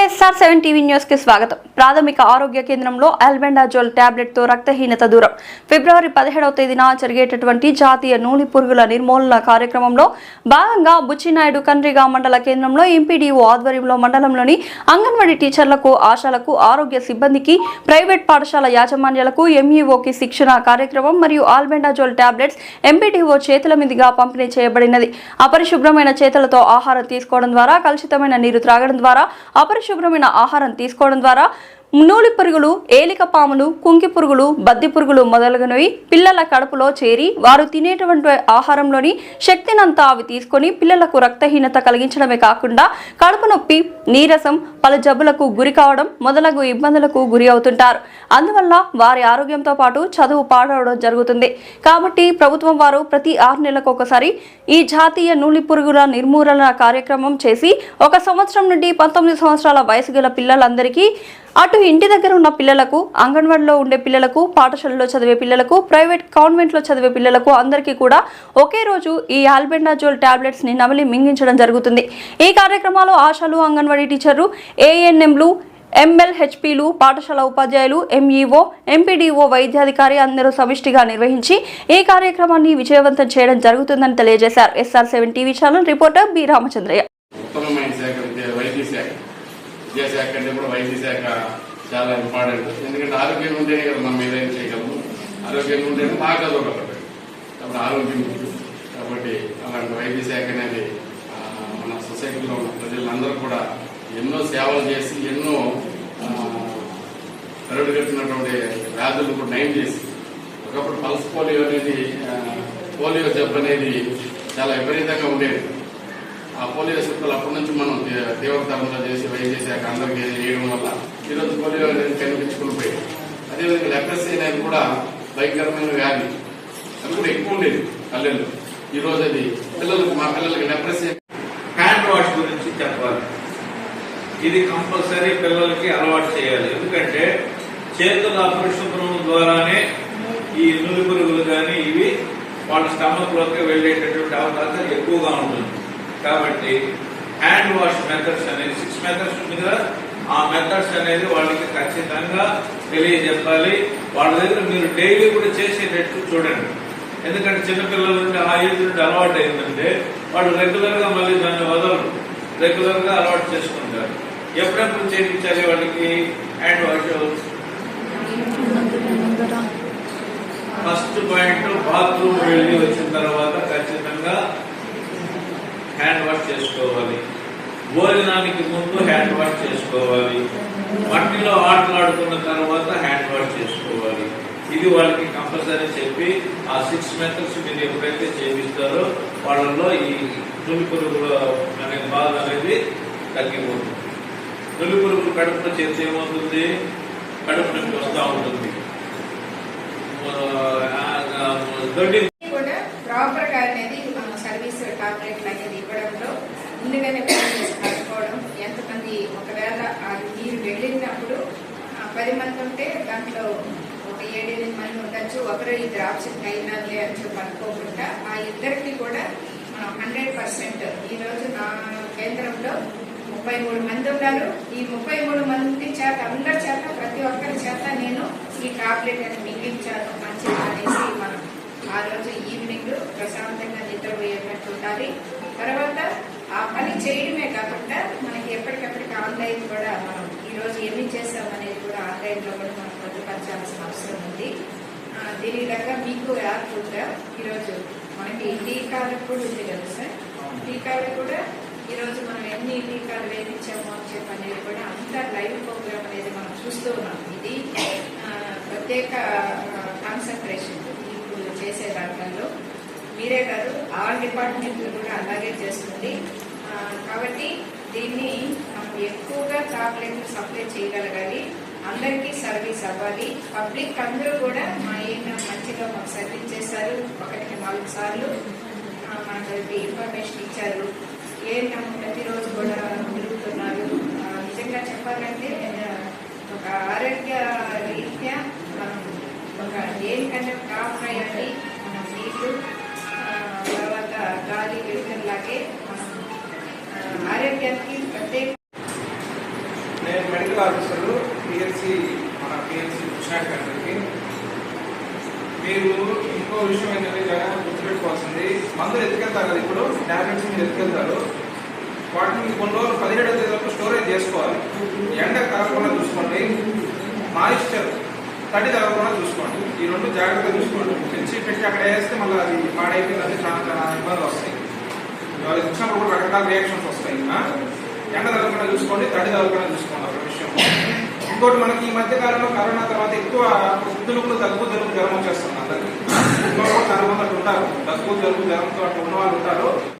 SR7 TV news కి స్వాగతం. ప్రాథమిక ఆరోగ్య కేంద్రంలో ఆల్బెండాజోల్ టాబ్లెట్ తో రక్తహీనత దూరం. ఫిబ్రవరి 17వ తేదీన జరిగేటటువంటి జాతీయ నూలి పురుగుల నిర్మూలన కార్యక్రమంలో భాగంగా బుచ్చినాయుడు కండ్రిగా మండల కేంద్రంలో ఎంపీడీఓ ఆధ్వర్యంలో మండలంలోని అంగన్వాడీ టీచర్లకు, ఆశాలకు, ఆరోగ్య సిబ్బందికి, ప్రైవేట్ పాఠశాల యాజమాన్యాలకు, ఎంఈఓకి శిక్షణ కార్యక్రమం మరియు ఆల్బెండాజోల్ టాబ్లెట్స్ ఎంపీడీఓ చేతుల మీదుగా పంపిణీ చేయబడినది. అపరిశుభ్రమైన చేతులతో ఆహారం తీసుకోవడం ద్వారా, కలుషితమైన నీరు త్రాగడం ద్వారా, అపరిశుభ్రమైన ఆహారం తీసుకోవడం ద్వారా నూలి పురుగులు, ఏలిక పాములు, కుంకి పురుగులు, బద్ది పురుగులు మొదలగునవి పిల్లల కడుపులో చేరి వారు తినేటువంటి ఆహారంలోని శక్తినంతా అవి తీసుకొని పిల్లలకు రక్తహీనత కలిగించడమే కాకుండా కడుపు నొప్పి, నీరసం, పలు జబ్బులకు గురి కావడం మొదలగు ఇబ్బందులకు గురి అవుతుంటారు. అందువల్ల వారి ఆరోగ్యంతో పాటు చదువు పాడవడం జరుగుతుంది. కాబట్టి ప్రభుత్వం వారు ప్రతి 6 నెలలకు ఒకసారి ఈ జాతీయ నూలి పురుగుల నిర్మూలన కార్యక్రమం చేసి 1 సంవత్సరం నుండి 19 సంవత్సరాల వయసు గల పిల్లలందరికీ, అటు ఇంటి దగ్గర ఉన్న పిల్లలకు, అంగన్వాడీలో ఉండే పిల్లలకు, పాఠశాలలో చదివే పిల్లలకు, ప్రైవేట్ కాన్వెంట్లో చదివే పిల్లలకు అందరికీ కూడా ఒకే రోజు ఈ ఆల్బెండాజోల్ టాబ్లెట్స్ ని నమిలి మింగించడం జరుగుతుంది. ఈ కార్యక్రమాలు ఆశాలు, అంగన్వాడీ టీచర్లు, ఏఎన్ఎంలు, ఎంఎల్హెచ్పీలు, పాఠశాల ఉపాధ్యాయులు, ఎంఈఓ, ఎంపీడీఓ, వైద్యాధికారి అందరూ సమిష్టిగా నిర్వహించి ఈ కార్యక్రమాన్ని విజయవంతం చేయడం జరుగుతుందని తెలియజేశారు. SR7 TV channel reporter B Ramachandraiah. విద్యాశాఖ అంటే కూడా వైద్య శాఖ చాలా ఇంపార్టెంట్. ఎందుకంటే ఆరోగ్యం ఉంటేనే కదా మనం ఏదైనా చేయగలము. ఆరోగ్యం ఉంటేనే బాగా చదవగలరు. కాబట్టి ఆరోగ్యం ఉంది. కాబట్టి అలాంటి వైద్య శాఖ అనేది మన సొసైటీలో ఉన్న ప్రజలందరూ కూడా ఎన్నో సేవలు చేసి, ఎన్నో కరుడుగట్టినటువంటి వ్యాధులు కూడా నయం చేసి, ఒకప్పుడు పల్స్ పోలియో అనేది, పోలియో జబ్బు అనేది చాలా విపరీతంగా ఉండేది. ఆ పోలియో చుక్కలు అప్పటి నుంచి మనం తీవ్రతరంగా చేసి వైద్య శాఖ అందరికీ చేయడం వల్ల ఈరోజు పోలియో అనేది కనిపించుకుని పోయింది. అదేవిధంగా లెప్రసీ అనేది కూడా భయంకరమైన వ్యాధి, అది కూడా ఎక్కువ ఉండేది పల్లెల్లో. ఈ రోజు అది మా పిల్లలకి లెప్రసీ. హ్యాండ్ వాష్ గురించి చెప్పాలి. ఇది కంపల్సరీ పిల్లలకి అలవాటు చేయాలి. ఎందుకంటే చేతుల అపరిశుభ్రం ద్వారానే ఈ నూలి పురుగులు కానీ ఇవి వాళ్ళ స్టమక్ లోకి వెళ్ళేటటువంటి అవకాశం ఎక్కువగా ఉంటుంది. కాబట్టి హ్యాండ్ వాష్ మెథడ్స్ అనేది 6 మెథడ్స్ ఉంది కదా, ఆ మెథడ్స్ అనేది వాళ్ళకి ఖచ్చితంగా తెలియజెప్పాలి. వాళ్ళ దగ్గర మీరు డైలీ కూడా చేసేటట్టు చూడండి. ఎందుకంటే చిన్నపిల్లల నుండి ఆ ఏజ్ నుండి అలవాటు అయిందంటే వాళ్ళు రెగ్యులర్ గా మళ్ళీ దాన్ని వదలరు, రెగ్యులర్ గా అలవాటు చేసుకుంటారు. ఎప్పుడెప్పుడు చేయించాలి వాళ్ళకి hand wash? First point, bathroom వెళ్ళి వచ్చిన తర్వాత ఖచ్చితంగా హ్యాండ్ వాష్ చేసుకోవాలి. భోజనానికి ముందు హ్యాండ్ వాష్ చేసుకోవాలి. మట్టిలో ఆటలాడుకున్న తర్వాత హ్యాండ్ వాష్ చేసుకోవాలి. ఇది వాళ్ళకి కంపల్సరీ చెప్పి ఆ 6 మెథడ్స్ మీరు ఎప్పుడైతే చేపిస్తారో వాళ్ళలో ఈ నూలి పురుగుల అనే బాధ అనేది తగ్గిపోతుంది. నూలి పురుగులు కడుపులో చేస్తే ఏమవుతుంది? కడుపు నొప్పి వస్తూ ఉంటుంది. ప్రాపర్ గా అనేది మన సర్వీస్ టాబ్లెట్లు అనేది ఇవ్వడంలో ముందుగానే కలుపుకోవడం. ఎంతమంది ఒకవేళ మీరు వెళ్ళినప్పుడు 10 మంది ఉంటే దాంట్లో ఒక 7-8 మంది ఉండొచ్చు. ఒకరు ఇద్దరు ఆప్షన్ అయినాలే అని చెప్పి అనుకోకుండా ఆ ఇద్దరికి కూడా మనం 100%. ఈ రోజు నా కేంద్రంలో 33 మంది ఉన్నారు. ఈ 33 మంది చేత, అందరి చేత, ప్రతి ఒక్కరి చేత నేను ఈ టాబ్లెట్ అని మిగిలించాను మంచిది అనేసి మనం ఆ రోజు ఈవినింగ్ ప్రశాంతంగా నిద్రపోయేటట్టు ఉండాలి. తర్వాత ఆ పని చేయడమే కాకుండా మనకి ఎప్పటికప్పటికి ఆన్లైన్ కూడా మనం ఈ రోజు ఏమి చేస్తామనేది కూడా ఆన్లైన్ లో కూడా మనం పొందుపరచాల్సిన అవసరం ఉంది. దీని దగ్గర మీకు యాప్ ఉందా? ఈరోజు మనకి టీకాలకు కూడా ఉంది కదా సార్. టీకాలు కూడా ఈరోజు మనం ఎన్ని టీకాలు వేయించాము అని చెప్పి అనేది కూడా అంతా లైవ్ ప్రోగ్రామ్ అనేది మనం చూస్తూ ఉన్నాం. ఇది ప్రత్యేక కాన్సన్ట్రేషన్ చేసే దాంట్లో మీరే కాదు, ఆల్ డిపార్ట్మెంట్లు కూడా అలాగే చేస్తుంది. కాబట్టి దీన్ని మనం ఎక్కువగా టాబ్లెట్లు సప్లై చేయగలగాలి. అందరికీ సర్వీస్ అవ్వాలి. పబ్లిక్ అందరూ కూడా మా ఏమైనా మంచిగా మాకు సర్వీస్ చేశారు. 1-4 సార్లు మనకి ఇన్ఫర్మేషన్ ఇచ్చారు. ఏమైనా ప్రతిరోజు కూడా తిరుగుతున్నారు. నిజంగా చెప్పాలంటే ఒక ఆరోగ్య రీత్యా మనం ఒక దేనికంటే టాప్ అయ్యాలి. మనం నీళ్లు, తర్వాత గాలి, వెలుగులాగే మనం ఆరోగ్యానికి ప్రత్యేక వచ్చేసి మన పిఎల్సి కృష్ణాటి గారికి. మీరు ఇంకో విషయం ఏంటంటే జగన్ గుర్తుపెట్టుకోవాల్సింది, మందులు ఎత్తుకెళ్తారు కదా, ఇప్పుడు టాబ్లెట్స్ మీరు ఎత్తుకెళ్తారు, వాటిని కొన్ని రోజులు 17వ తేదీ వరకు స్టోరేజ్ చేసుకోవాలి. ఎండ తగలకుండా చూసుకోండి, మాయిశ్చర్ తడి తగలకుండా చూసుకోండి. ఈ రెండు జాగ్రత్తగా చూసుకోండి. తెచ్చి పెట్టి అక్కడ వేస్తే మళ్ళీ అది పాడైపోయింది, చాలా చాలా ఇబ్బందులు వస్తాయి. వాళ్ళు ఇచ్చినప్పుడు కూడా రకరకాల రియాక్షన్స్ వస్తాయి. ఎండ తగలకుండా చూసుకోండి, తడి తగలకుండా చూసుకోండి. ఒక విషయం. ఇంకోటి, మనకి ఈ మధ్య కాలంలో కరోనా తర్వాత ఎక్కువ వృద్ధులకు దగ్గు జలుబు జ్వరం వచ్చేస్తుంది అందరికి. చాలా మంది అట్లా ఉంటారు, దగ్గు జలుబు జ్వరంతో అట్లా ఉన్న వాళ్ళు ఉంటారు.